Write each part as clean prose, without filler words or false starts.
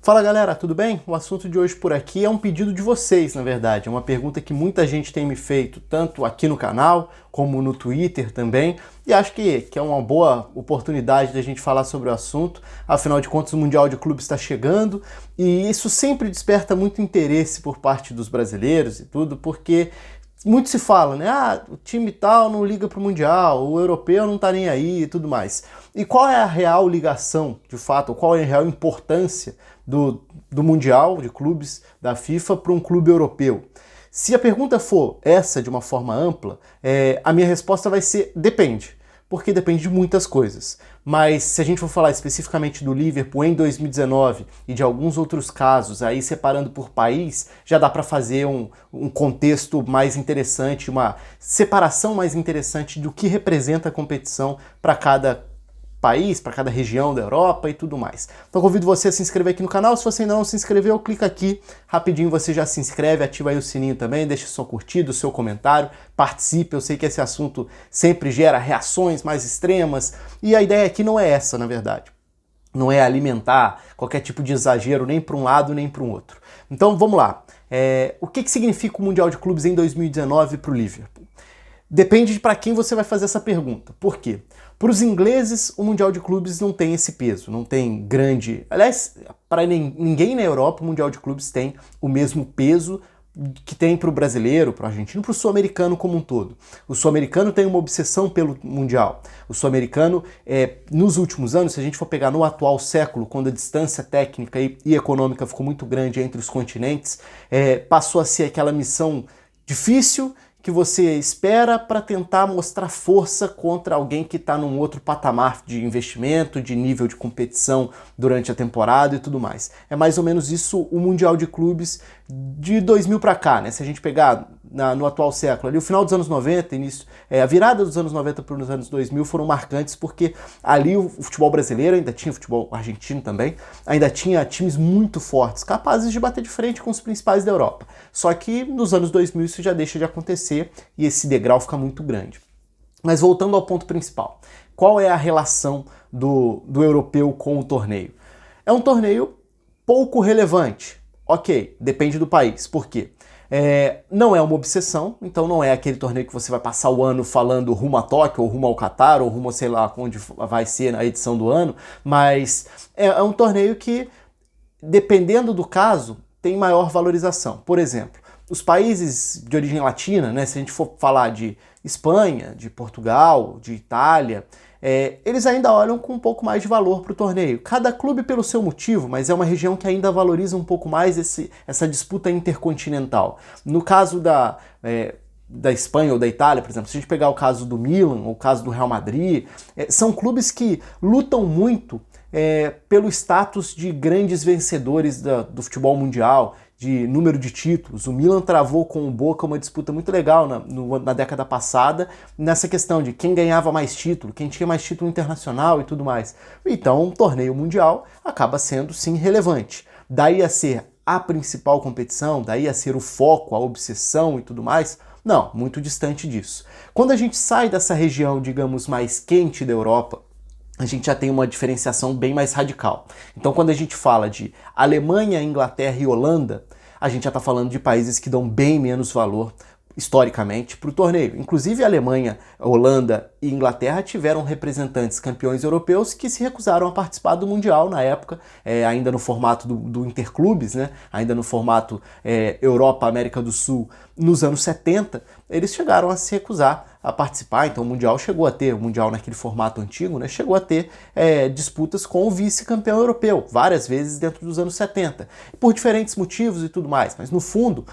Fala galera, tudo bem? O assunto de hoje por aqui é um pedido de vocês, na verdade. É uma pergunta que muita gente tem me feito, tanto aqui no canal, como no Twitter também. E acho que é uma boa oportunidade da gente falar sobre o assunto. Afinal de contas, o Mundial de Clubes está chegando e isso sempre desperta muito interesse por parte dos brasileiros e tudo, porque muito se fala, né? Ah, o time tal não liga pro Mundial, o europeu não tá nem aí e tudo mais. E qual é a real ligação, de fato, qual é a real importância do Mundial de Clubes da FIFA para um clube europeu? Se a pergunta for essa de uma forma ampla, a minha resposta vai ser depende, porque depende de muitas coisas. Mas se a gente for falar especificamente do Liverpool em 2019 e de alguns outros casos, aí separando por país, já dá para fazer um contexto mais interessante, uma separação mais interessante do que representa a competição para cada país, para cada região da Europa e tudo mais. Então convido você a se inscrever aqui no canal. Se você ainda não se inscreveu, clica aqui, rapidinho você já se inscreve, ativa aí o sininho também, deixa sua curtida, o seu comentário, participe. Eu sei que esse assunto sempre gera reações mais extremas e a ideia aqui não é essa, na verdade. Não é alimentar qualquer tipo de exagero nem para um lado nem para o outro. Então vamos lá. O que significa o Mundial de Clubes em 2019 para o Liverpool? Depende de para quem você vai fazer essa pergunta. Por quê? Para os ingleses, o Mundial de Clubes não tem esse peso, não tem grande... Aliás, para ninguém na Europa, o Mundial de Clubes tem o mesmo peso que tem para o brasileiro, para o argentino, para o sul-americano como um todo. O sul-americano tem uma obsessão pelo Mundial. O sul-americano, nos últimos anos, se a gente for pegar no atual século, quando a distância técnica e econômica ficou muito grande entre os continentes, passou a ser aquela missão difícil que você espera para tentar mostrar força contra alguém que está num outro patamar de investimento, de nível de competição durante a temporada e tudo mais. É mais ou menos isso o Mundial de Clubes de 2000 para cá, né? Se a gente pegar no atual século, ali o final dos anos 90, início, a virada dos anos 90 para os anos 2000 foram marcantes porque ali o futebol brasileiro ainda tinha futebol argentino também, ainda tinha times muito fortes, capazes de bater de frente com os principais da Europa. Só que nos anos 2000 isso já deixa de acontecer e esse degrau fica muito grande. Mas voltando ao ponto principal, qual é a relação do europeu com o torneio? É um torneio pouco relevante. Ok, depende do país. Por quê? Não é uma obsessão, então não é aquele torneio que você vai passar o ano falando rumo a Tóquio, ou rumo ao Catar, ou rumo, sei lá, onde vai ser a edição do ano, mas é um torneio que, dependendo do caso, tem maior valorização. Por exemplo, os países de origem latina, né, se a gente for falar de Espanha, de Portugal, de Itália, eles ainda olham com um pouco mais de valor para o torneio. Cada clube pelo seu motivo, mas é uma região que ainda valoriza um pouco mais essa disputa intercontinental. No caso da Espanha ou da Itália, por exemplo, se a gente pegar o caso do Milan ou o caso do Real Madrid, são clubes que lutam muito pelo status de grandes vencedores do futebol mundial, de número de títulos. O Milan travou com o Boca uma disputa muito legal na década passada, nessa questão de quem ganhava mais título, quem tinha mais título internacional e tudo mais. Então, um torneio mundial acaba sendo, sim, relevante. Daí a ser a principal competição, daí a ser o foco, a obsessão e tudo mais, não, muito distante disso. Quando a gente sai dessa região, digamos, mais quente da Europa, a gente já tem uma diferenciação bem mais radical. Então, quando a gente fala de Alemanha, Inglaterra e Holanda, a gente já está falando de países que dão bem menos valor historicamente para o torneio. Inclusive a Alemanha, a Holanda e Inglaterra tiveram representantes campeões europeus que se recusaram a participar do Mundial na época, ainda no formato do Interclubes, né? Ainda no formato Europa, América do Sul, nos anos 70, eles chegaram a se recusar a participar. Então o Mundial naquele formato antigo, né, chegou a ter disputas com o vice-campeão europeu, várias vezes dentro dos anos 70, por diferentes motivos e tudo mais, mas no fundo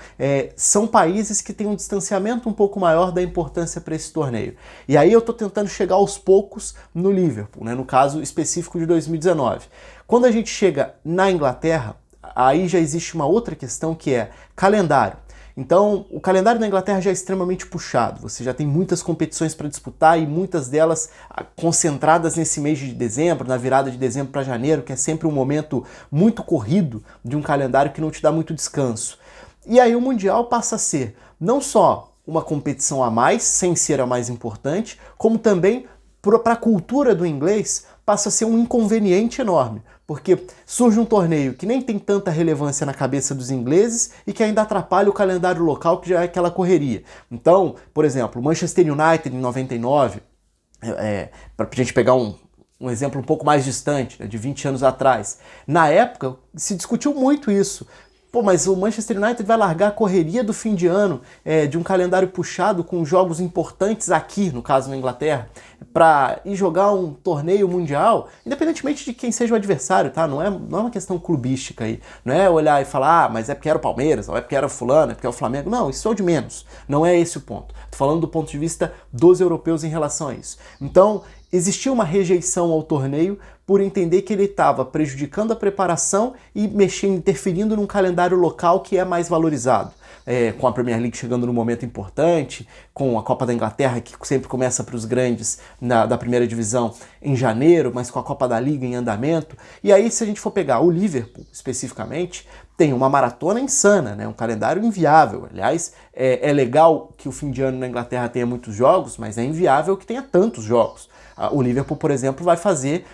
são países que têm um distanciamento um pouco maior da importância para esse torneio. E aí eu estou tentando chegar aos poucos no Liverpool, né, no caso específico de 2019. Quando a gente chega na Inglaterra, aí já existe uma outra questão que é calendário. Então, o calendário da Inglaterra já é extremamente puxado, você já tem muitas competições para disputar e muitas delas concentradas nesse mês de dezembro, na virada de dezembro para janeiro, que é sempre um momento muito corrido de um calendário que não te dá muito descanso. E aí o Mundial passa a ser não só uma competição a mais, sem ser a mais importante, como também para a cultura do inglês, passa a ser um inconveniente enorme, porque surge um torneio que nem tem tanta relevância na cabeça dos ingleses e que ainda atrapalha o calendário local, que já é aquela correria. Então, por exemplo, o Manchester United em 99, para a gente pegar um exemplo um pouco mais distante, né, de 20 anos atrás, na época se discutiu muito isso. Pô, mas o Manchester United vai largar a correria do fim de ano, de um calendário puxado com jogos importantes aqui, no caso na Inglaterra, para ir jogar um torneio mundial, independentemente de quem seja o adversário, tá? Não é uma questão clubística aí. Não é olhar e falar, mas é porque era o Palmeiras, ou é porque era o fulano, é porque é o Flamengo. Não, isso é o de menos. Não é esse o ponto. Tô falando do ponto de vista dos europeus em relação a isso. Então, existia uma rejeição ao torneio por entender que ele estava prejudicando a preparação e interferindo num calendário local que é mais valorizado. Com a Premier League chegando num momento importante, com a Copa da Inglaterra, que sempre começa para os grandes da primeira divisão em janeiro, mas com a Copa da Liga em andamento. E aí, se a gente for pegar o Liverpool, especificamente, tem uma maratona insana, né? Um calendário inviável. Aliás, é legal que o fim de ano na Inglaterra tenha muitos jogos, mas é inviável que tenha tantos jogos. O Liverpool, por exemplo, vai fazer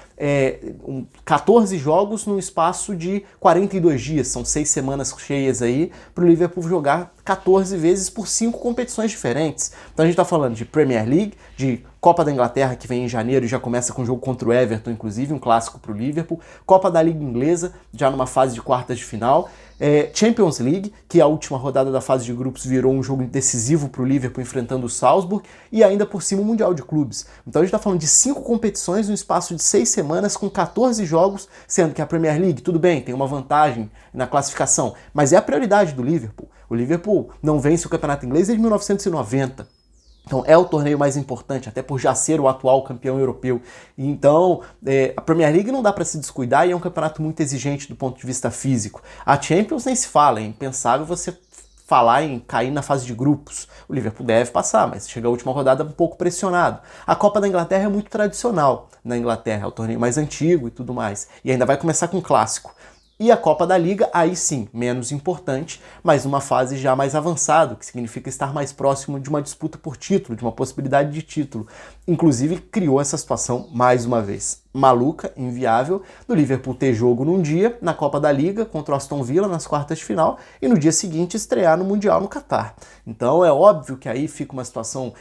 14 jogos num espaço de 42 dias. São 6 semanas cheias aí para o Liverpool jogar 14 vezes por 5 competições diferentes. Então a gente está falando de Premier League, de Copa da Inglaterra, que vem em janeiro e já começa com um jogo contra o Everton, inclusive, um clássico para o Liverpool. Copa da Liga Inglesa, já numa fase de quartas de final. Champions League, que a última rodada da fase de grupos virou um jogo decisivo para o Liverpool enfrentando o Salzburg, e ainda por cima o Mundial de Clubes. Então a gente está falando de 5 competições no espaço de 6 semanas com 14 jogos, sendo que a Premier League, tudo bem, tem uma vantagem na classificação, mas é a prioridade do Liverpool. O Liverpool não vence o Campeonato Inglês desde 1990. Então é o torneio mais importante, até por já ser o atual campeão europeu. Então a Premier League não dá para se descuidar e é um campeonato muito exigente do ponto de vista físico. A Champions nem se fala, é impensável você falar em cair na fase de grupos. O Liverpool deve passar, mas chega a última rodada um pouco pressionado. A Copa da Inglaterra é muito tradicional na Inglaterra, é o torneio mais antigo e tudo mais. E ainda vai começar com um clássico. E a Copa da Liga, aí sim, menos importante, mas numa fase já mais avançada, que significa estar mais próximo de uma disputa por título, de uma possibilidade de título. Inclusive, criou essa situação, mais uma vez, maluca, inviável, do Liverpool ter jogo num dia, na Copa da Liga, contra o Aston Villa, nas quartas de final, e no dia seguinte estrear no Mundial no Catar. Então é óbvio que aí fica uma situação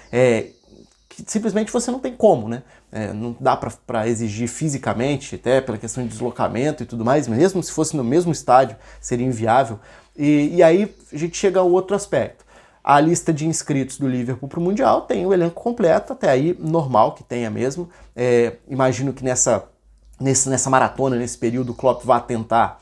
que simplesmente você não tem como, né? Não dá para exigir fisicamente, até pela questão de deslocamento e tudo mais, mesmo se fosse no mesmo estádio, seria inviável. E aí a gente chega ao outro aspecto. A lista de inscritos do Liverpool para o Mundial tem o elenco completo, até aí normal que tenha mesmo. Imagino que nessa maratona, nesse período, o Klopp vai tentar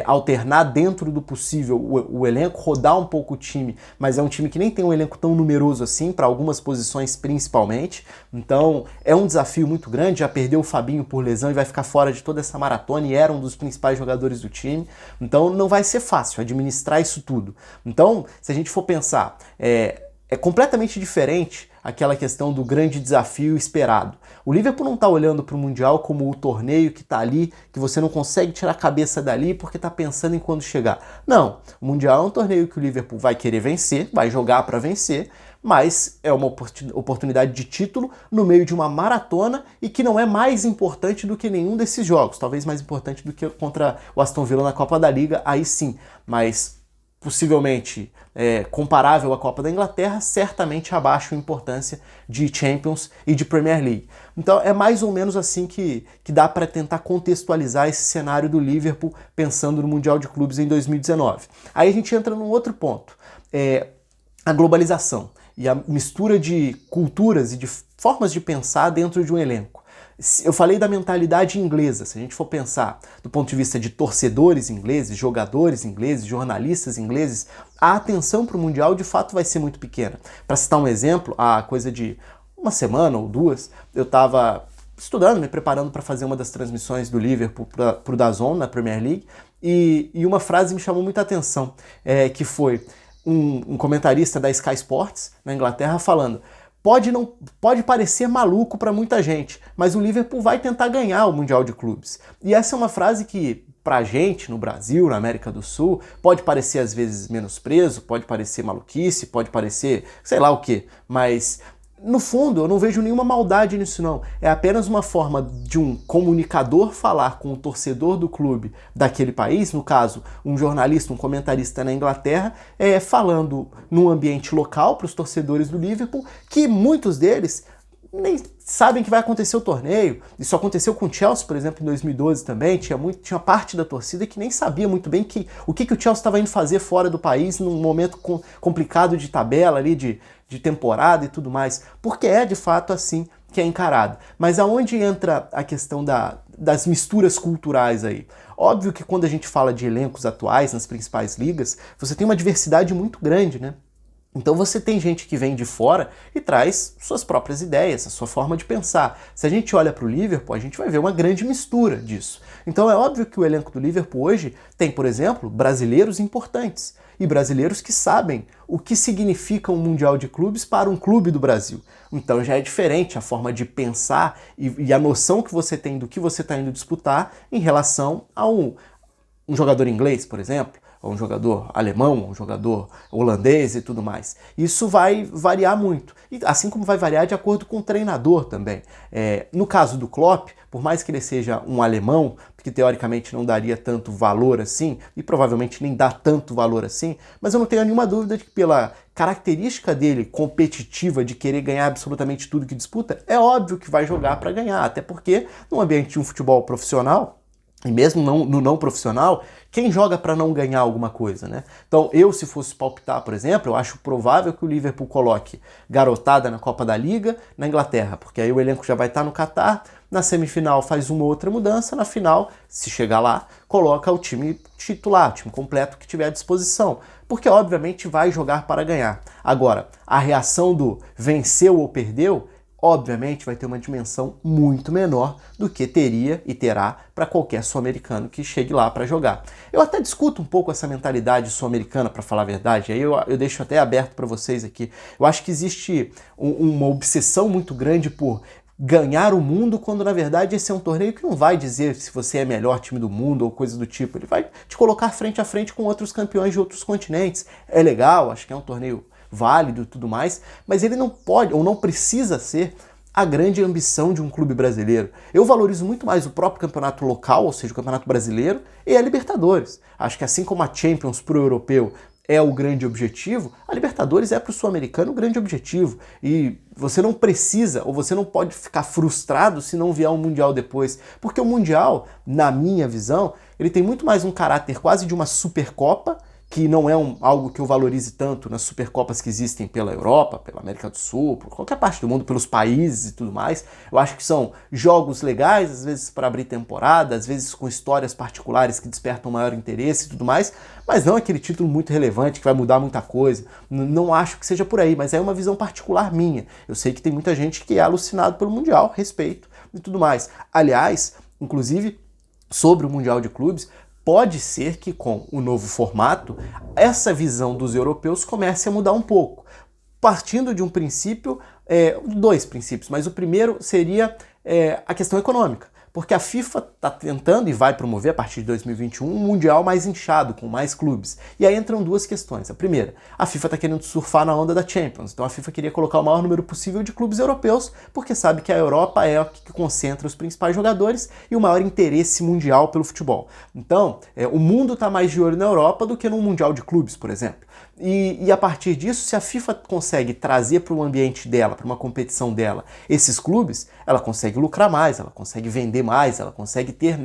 alternar dentro do possível o elenco, rodar um pouco o time, mas é um time que nem tem um elenco tão numeroso assim, para algumas posições principalmente. Então é um desafio muito grande, já perdeu o Fabinho por lesão e vai ficar fora de toda essa maratona e era um dos principais jogadores do time. Então não vai ser fácil administrar isso tudo. Então, se a gente for pensar, é completamente diferente aquela questão do grande desafio esperado. O Liverpool não está olhando para o Mundial como o torneio que está ali, que você não consegue tirar a cabeça dali porque está pensando em quando chegar. Não, o Mundial é um torneio que o Liverpool vai querer vencer, vai jogar para vencer, mas é uma oportunidade de título no meio de uma maratona e que não é mais importante do que nenhum desses jogos. Talvez mais importante do que contra o Aston Villa na Copa da Liga, aí sim, mas possivelmente comparável à Copa da Inglaterra, certamente abaixo em importância de Champions e de Premier League. Então é mais ou menos assim que dá para tentar contextualizar esse cenário do Liverpool pensando no Mundial de Clubes em 2019. Aí a gente entra num outro ponto, a globalização e a mistura de culturas e de formas de pensar dentro de um elenco. Eu falei da mentalidade inglesa, se a gente for pensar do ponto de vista de torcedores ingleses, jogadores ingleses, jornalistas ingleses, a atenção para o Mundial de fato vai ser muito pequena. Para citar um exemplo, há coisa de uma semana ou duas, eu estava estudando, me preparando para fazer uma das transmissões do Liverpool para o DAZN na Premier League, e uma frase me chamou muita atenção, que foi um comentarista da Sky Sports na Inglaterra falando: Pode parecer maluco para muita gente, mas o Liverpool vai tentar ganhar o Mundial de Clubes. E essa é uma frase que, pra gente, no Brasil, na América do Sul, pode parecer às vezes menosprezo, pode parecer maluquice, pode parecer sei lá o quê, mas no fundo, eu não vejo nenhuma maldade nisso não. É apenas uma forma de um comunicador falar com o torcedor do clube daquele país, no caso, um jornalista, um comentarista na Inglaterra, falando num ambiente local para os torcedores do Liverpool, que muitos deles nem sabem que vai acontecer o torneio. Isso aconteceu com o Chelsea, por exemplo, em 2012 também. Tinha parte da torcida que nem sabia muito bem o que o Chelsea estava indo fazer fora do país num momento complicado de tabela ali, de temporada e tudo mais. Porque é de fato assim que é encarado. Mas aonde entra a questão das misturas culturais aí? Óbvio que quando a gente fala de elencos atuais nas principais ligas, você tem uma diversidade muito grande, né? Então você tem gente que vem de fora e traz suas próprias ideias, a sua forma de pensar. Se a gente olha para o Liverpool, a gente vai ver uma grande mistura disso. Então é óbvio que o elenco do Liverpool hoje tem, por exemplo, brasileiros importantes e brasileiros que sabem o que significa um Mundial de Clubes para um clube do Brasil. Então já é diferente a forma de pensar e a noção que você tem do que você está indo disputar em relação a um jogador inglês, por exemplo, ou um jogador alemão, um jogador holandês e tudo mais. Isso vai variar muito, e assim como vai variar de acordo com o treinador também. No caso do Klopp, por mais que ele seja um alemão, que teoricamente não daria tanto valor assim, e provavelmente nem dá tanto valor assim, mas eu não tenho nenhuma dúvida de que pela característica dele competitiva de querer ganhar absolutamente tudo que disputa, é óbvio que vai jogar para ganhar, até porque no ambiente de um futebol profissional, e mesmo no não profissional, quem joga para não ganhar alguma coisa, né? Então, se fosse palpitar, por exemplo, eu acho provável que o Liverpool coloque garotada na Copa da Liga na Inglaterra, porque aí o elenco já vai estar no Catar, na semifinal faz uma outra mudança, na final, se chegar lá, coloca o time titular, o time completo que tiver à disposição, porque obviamente vai jogar para ganhar. Agora, a reação do venceu ou perdeu, obviamente vai ter uma dimensão muito menor do que teria e terá para qualquer sul-americano que chegue lá para jogar. Eu até discuto um pouco essa mentalidade sul-americana, para falar a verdade, aí eu deixo até aberto para vocês aqui. Eu acho que existe uma obsessão muito grande por ganhar o mundo, quando na verdade esse é um torneio que não vai dizer se você é melhor time do mundo ou coisa do tipo. Ele vai te colocar frente a frente com outros campeões de outros continentes. É legal, acho que é um torneio válido e tudo mais, mas ele não pode ou não precisa ser a grande ambição de um clube brasileiro. Eu valorizo muito mais o próprio campeonato local, ou seja, o campeonato brasileiro, e a Libertadores. Acho que assim como a Champions para o europeu é o grande objetivo, a Libertadores é para o sul-americano o grande objetivo. E você não precisa, ou você não pode ficar frustrado se não vier um Mundial depois. Porque o Mundial, na minha visão, ele tem muito mais um caráter quase de uma Supercopa, que não é algo que eu valorize tanto nas Supercopas que existem pela Europa, pela América do Sul, por qualquer parte do mundo, pelos países e tudo mais. Eu acho que são jogos legais, às vezes para abrir temporada, às vezes com histórias particulares que despertam maior interesse e tudo mais, mas não aquele título muito relevante que vai mudar muita coisa. Não acho que seja por aí, mas é uma visão particular minha. Eu sei que tem muita gente que é alucinado pelo Mundial, respeito e tudo mais. Aliás, inclusive, sobre o Mundial de Clubes, pode ser que com o novo formato, essa visão dos europeus comece a mudar um pouco. Partindo de um princípio, dois princípios, mas o primeiro seria a questão econômica. Porque a FIFA está tentando e vai promover a partir de 2021 um mundial mais inchado, com mais clubes. E aí entram duas questões. A primeira, a FIFA está querendo surfar na onda da Champions. Então a FIFA queria colocar o maior número possível de clubes europeus, porque sabe que a Europa é o que concentra os principais jogadores e o maior interesse mundial pelo futebol. Então, o mundo está mais de olho na Europa do que num mundial de clubes, por exemplo. E a partir disso, se a FIFA consegue trazer para o ambiente dela, para uma competição dela, esses clubes, ela consegue lucrar mais, ela consegue vender mais, ela consegue ter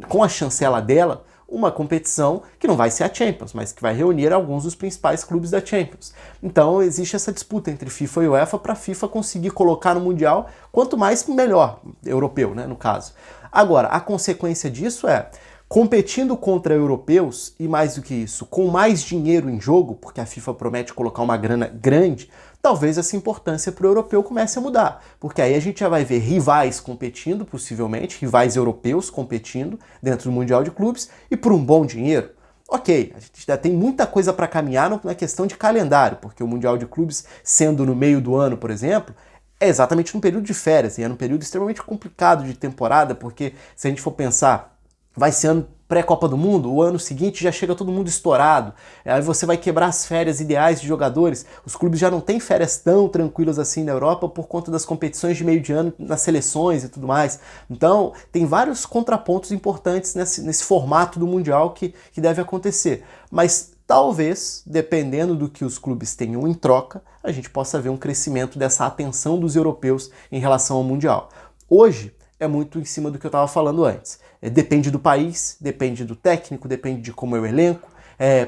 com a chancela dela uma competição que não vai ser a Champions, mas que vai reunir alguns dos principais clubes da Champions. Então existe essa disputa entre FIFA e UEFA para a FIFA conseguir colocar no Mundial quanto mais melhor, europeu, né, no caso. Agora, a consequência disso é competindo contra europeus, e mais do que isso, com mais dinheiro em jogo, porque a FIFA promete colocar uma grana grande, talvez essa importância para o europeu comece a mudar. Porque aí a gente já vai ver rivais competindo, possivelmente, rivais europeus competindo dentro do Mundial de Clubes, e por um bom dinheiro. Ok, a gente ainda tem muita coisa para caminhar na questão de calendário, porque o Mundial de Clubes, sendo no meio do ano, por exemplo, é exatamente num período de férias, e é num período extremamente complicado de temporada, porque se a gente for pensar vai ser ano pré-Copa do Mundo, o ano seguinte já chega todo mundo estourado, aí você vai quebrar as férias ideais de jogadores, os clubes já não têm férias tão tranquilas assim na Europa por conta das competições de meio de ano nas seleções e tudo mais. Então tem vários contrapontos importantes nesse formato do Mundial que deve acontecer, mas talvez, dependendo do que os clubes tenham em troca, a gente possa ver um crescimento dessa atenção dos europeus em relação ao Mundial. Hoje é muito em cima do que eu estava falando antes. Depende do país, depende do técnico, depende de como é o elenco,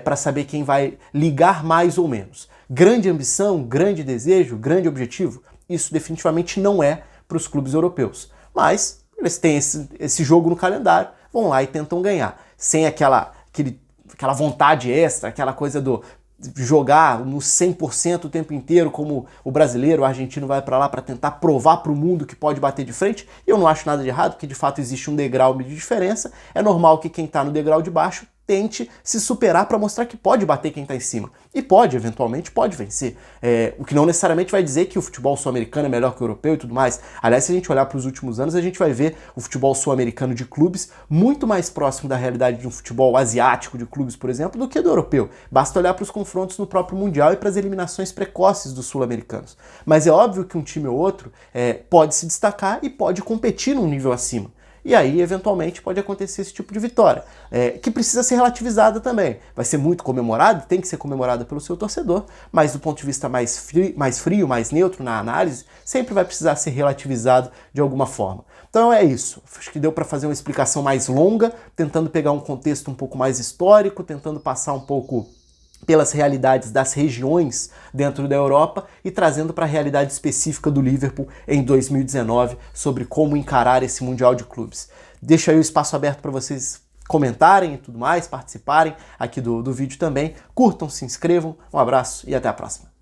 para saber quem vai ligar mais ou menos. Grande ambição, grande desejo, grande objetivo, isso definitivamente não é para os clubes europeus. Mas eles têm esse jogo no calendário, vão lá e tentam ganhar. Sem aquela vontade extra, aquela coisa do jogar no 100% o tempo inteiro, como o brasileiro, o argentino vai para lá para tentar provar para o mundo que pode bater de frente. Eu não acho nada de errado, porque de fato existe um degrau de diferença. É normal que quem está no degrau de baixo tente se superar para mostrar que pode bater quem está em cima. E pode, eventualmente, pode vencer. O que não necessariamente vai dizer que o futebol sul-americano é melhor que o europeu e tudo mais. Aliás, se a gente olhar para os últimos anos, a gente vai ver o futebol sul-americano de clubes muito mais próximo da realidade de um futebol asiático de clubes, por exemplo, do que do europeu. Basta olhar para os confrontos no próprio Mundial e para as eliminações precoces dos sul-americanos. Mas é óbvio que um time ou outro pode se destacar e pode competir num nível acima. E aí, eventualmente, pode acontecer esse tipo de vitória, que precisa ser relativizada também. Vai ser muito comemorada, tem que ser comemorada pelo seu torcedor, mas do ponto de vista mais frio, mais neutro na análise, sempre vai precisar ser relativizado de alguma forma. Então é isso. Acho que deu para fazer uma explicação mais longa, tentando pegar um contexto um pouco mais histórico, tentando passar um pouco pelas realidades das regiões dentro da Europa e trazendo para a realidade específica do Liverpool em 2019 sobre como encarar esse Mundial de Clubes. Deixo aí o espaço aberto para vocês comentarem e tudo mais, participarem aqui do vídeo também. Curtam, se inscrevam, um abraço e até a próxima.